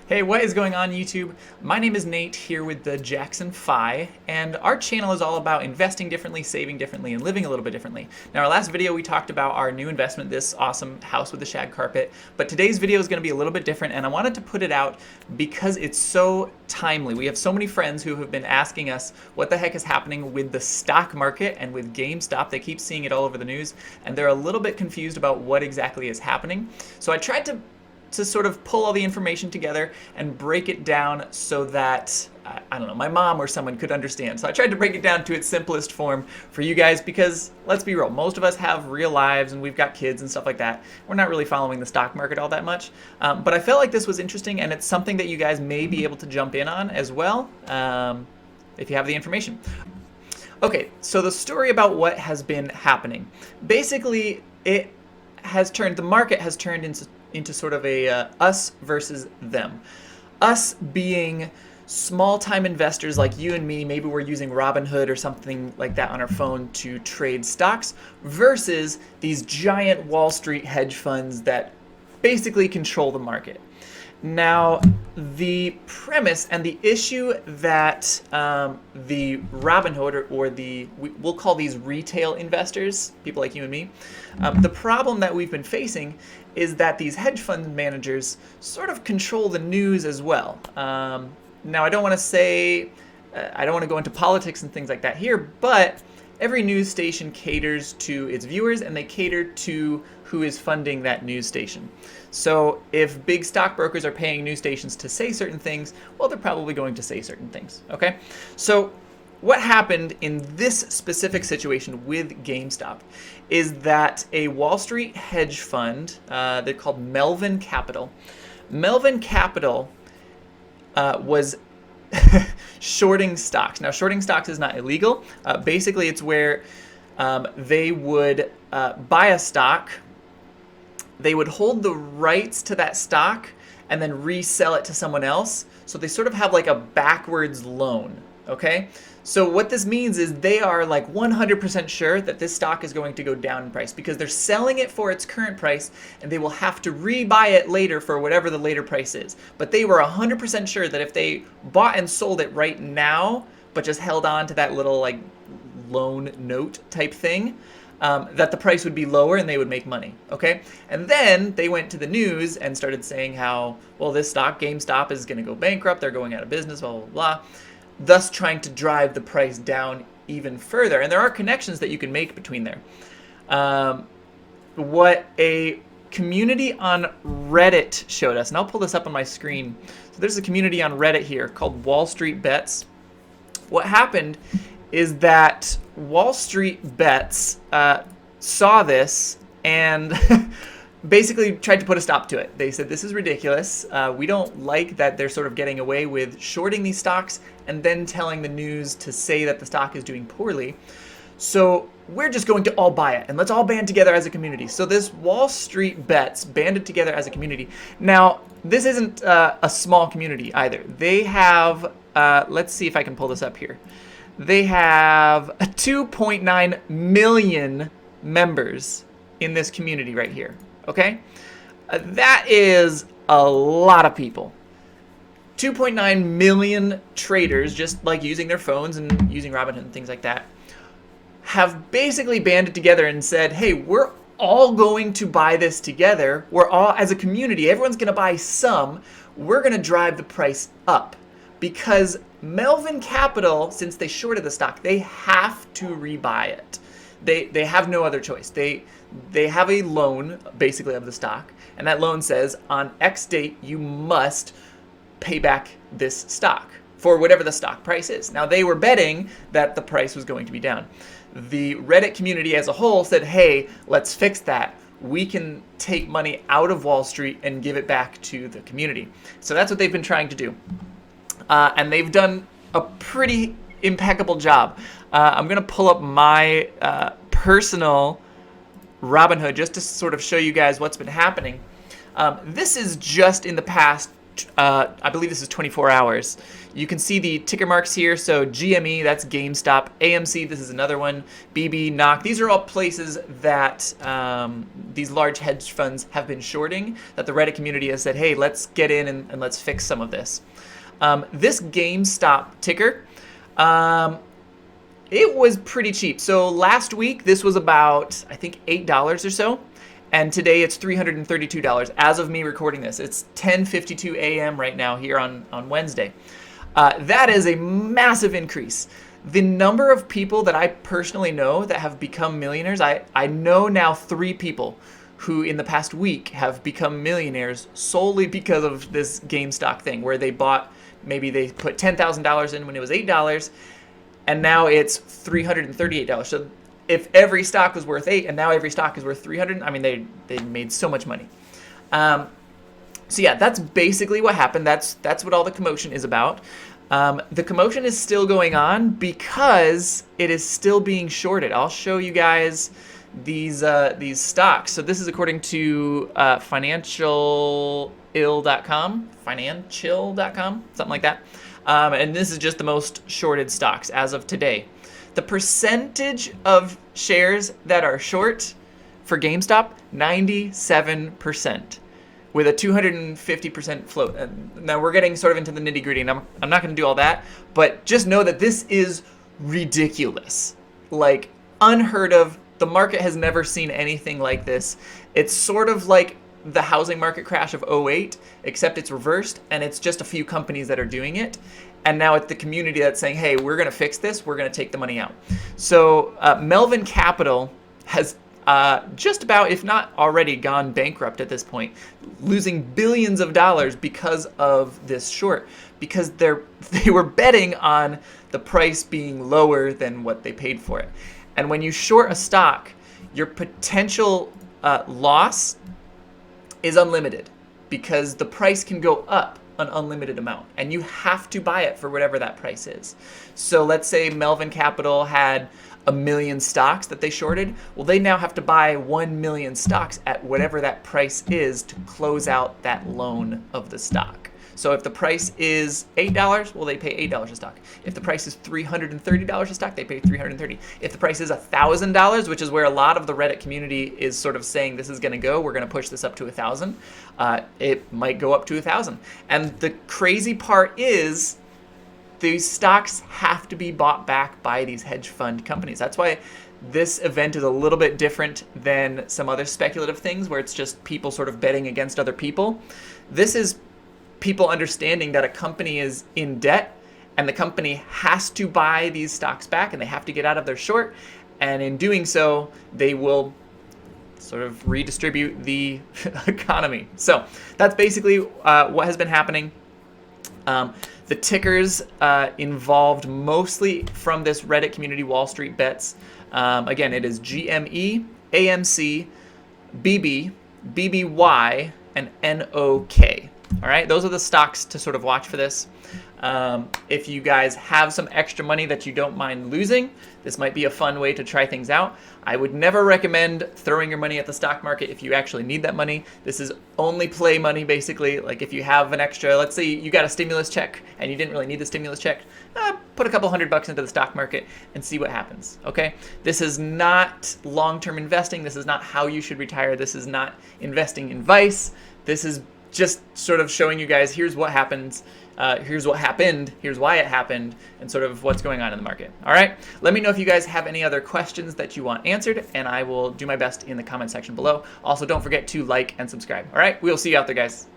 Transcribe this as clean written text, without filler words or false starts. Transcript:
Hey, what is going on YouTube? My name is Nate here with the Jackson Phi, and our channel is all about investing differently, saving differently, and living a little bit differently. Now, our last video we talked about our new investment, this awesome house with the shag carpet, but today's video is going to be a little bit different, and I wanted to put it out because it's so timely. We have so many friends who have been asking us what the heck is happening with the stock market and with GameStop. They keep seeing it all over the news, and they're a little bit confused about what exactly is happening. So I tried to sort of pull all the information together and break it down so that, I don't know, my mom or someone could understand. So I tried to break it down to its simplest form for you guys because, let's be real, most of us have real lives and we've got kids and stuff like that. We're not really following the stock market all that much. But I felt like this was interesting and it's something that you guys may be able to jump in on as well if you have the information. Okay, so the story about what has been happening. Basically, the market has turned into sort of a us versus them. Us being small-time investors like you and me, maybe we're using Robinhood or something like that on our phone to trade stocks, versus these giant Wall Street hedge funds that basically control the market. Now, the premise and the issue that the Robinhood or we'll call these retail investors, people like you and me, the problem that we've been facing is that these hedge fund managers sort of control the news as well. Now, I don't want to go into politics and things like that here, but every news station caters to its viewers and they cater to who is funding that news station. So if big stockbrokers are paying news stations to say certain things, well, they're probably going to say certain things, okay? So what happened in this specific situation with GameStop is that a Wall Street hedge fund, they're called Melvin Capitol. Melvin Capitol was shorting stocks. Now, shorting stocks is not illegal. Basically, it's where they would buy a stock, they would hold the rights to that stock, and then resell it to someone else. So they sort of have like a backwards loan, okay? So what this means is they are like 100% sure that this stock is going to go down in price because they're selling it for its current price and they will have to rebuy it later for whatever the later price is. But they were 100% sure that if they bought and sold it right now, but just held on to that little like loan note type thing, that the price would be lower and they would make money, okay? And then they went to the news and started saying how, well, this stock, GameStop, is going to go bankrupt, they're going out of business, blah, blah, blah, thus trying to drive the price down even further. And there are connections that you can make between there. What a community on Reddit showed us, and I'll pull this up on my screen. So there's a community on Reddit here called Wallstreetbets. What happened is that Wallstreetbets saw this and basically tried to put a stop to it. They said, this is ridiculous. We don't like that they're sort of getting away with shorting these stocks and then telling the news to say that the stock is doing poorly. So we're just going to all buy it and let's all band together as a community. So this Wallstreetbets banded together as a community. Now, this isn't a small community either. They have, let's see if I can pull this up here. They have 2.9 million members in this community right here, okay? That is a lot of people. 2.9 million traders, just like using their phones and using Robinhood and things like that, have basically banded together and said, hey, we're all going to buy this together. We're all, as a community, everyone's going to buy some. We're going to drive the price up because Melvin Capitol, since they shorted the stock, they have to rebuy it. They have no other choice. They have a loan, basically, of the stock, and that loan says on X date you must pay back this stock for whatever the stock price is. Now, they were betting that the price was going to be down. The Reddit community as a whole said, hey, let's fix that. We can take money out of Wall Street and give it back to the community. So that's what they've been trying to do. And they've done a pretty impeccable job. I'm going to pull up my personal Robinhood just to sort of show you guys what's been happening. This is just in the past I believe this is 24 hours. You can see the ticker marks here. So GME, that's GameStop. AMC, this is another one. BB, NOC. These are all places that these large hedge funds have been shorting, that the Reddit community has said, hey, let's get in and let's fix some of this. This GameStop ticker, it was pretty cheap. So last week, this was about, I think, $8 or so. And today it's $332 as of me recording this. It's 10:52 a.m. right now here on Wednesday. That is a massive increase. The number of people that I personally know that have become millionaires, I know now 3 people who in the past week have become millionaires solely because of this GameStop thing, where they bought, maybe they put $10,000 in when it was $8, and now it's $338. So if every stock was worth 8 and now every stock is worth 300, I mean, they made so much money. So yeah, that's basically what happened. That's what all the commotion is about. The commotion is still going on because it is still being shorted. I'll show you guys these stocks. So this is according to financial.com, something like that. And this is just the most shorted stocks as of today. The percentage of shares that are short for GameStop, 97%, with a 250% float. Now we're getting sort of into the nitty gritty, and I'm not going to do all that, but just know that this is ridiculous, like unheard of. The market has never seen anything like this. It's sort of like the housing market crash of '08, except it's reversed, and it's just a few companies that are doing it. And now it's the community that's saying, hey, we're going to fix this. We're going to take the money out. So Melvin Capitol has just about, if not already, gone bankrupt at this point, losing billions of dollars because of this short, because they were betting on the price being lower than what they paid for it. And when you short a stock, your potential loss is unlimited because the price can go up an unlimited amount, and you have to buy it for whatever that price is. So let's say Melvin Capitol had 1 million stocks that they shorted. Well, they now have to buy 1 million stocks at whatever that price is to close out that loan of the stock. So if the price is $8, well, they pay $8 a stock. If the price is $330 a stock, they pay $330. If the price is $1,000, which is where a lot of the Reddit community is sort of saying this is going to go, we're going to push this up to 1,000. It might go up to 1,000. And the crazy part is these stocks have to be bought back by these hedge fund companies. That's why this event is a little bit different than some other speculative things where it's just people sort of betting against other people. This is people understanding that a company is in debt and the company has to buy these stocks back and they have to get out of their short. And in doing so, they will sort of redistribute the economy. So that's basically what has been happening. The tickers involved mostly from this Reddit community, Wallstreetbets. Again, it is GME, AMC, BB, BBY, and NOK. All right, those are the stocks to sort of watch for this. If you guys have some extra money that you don't mind losing, this might be a fun way to try things out. I would never recommend throwing your money at the stock market if you actually need that money. This is only play money, basically. Like if you have an extra, let's say you got a stimulus check and you didn't really need the stimulus check, put a couple $100 into the stock market and see what happens, okay? This is not long-term investing. This is not how you should retire. This is not investing in Vice. This is just sort of showing you guys, here's what happens, here's what happened, here's why it happened, and sort of what's going on in the market. All right, let me know if you guys have any other questions that you want answered, and I will do my best in the comment section below. Also, don't forget to like and subscribe. All right, we'll see you out there, guys.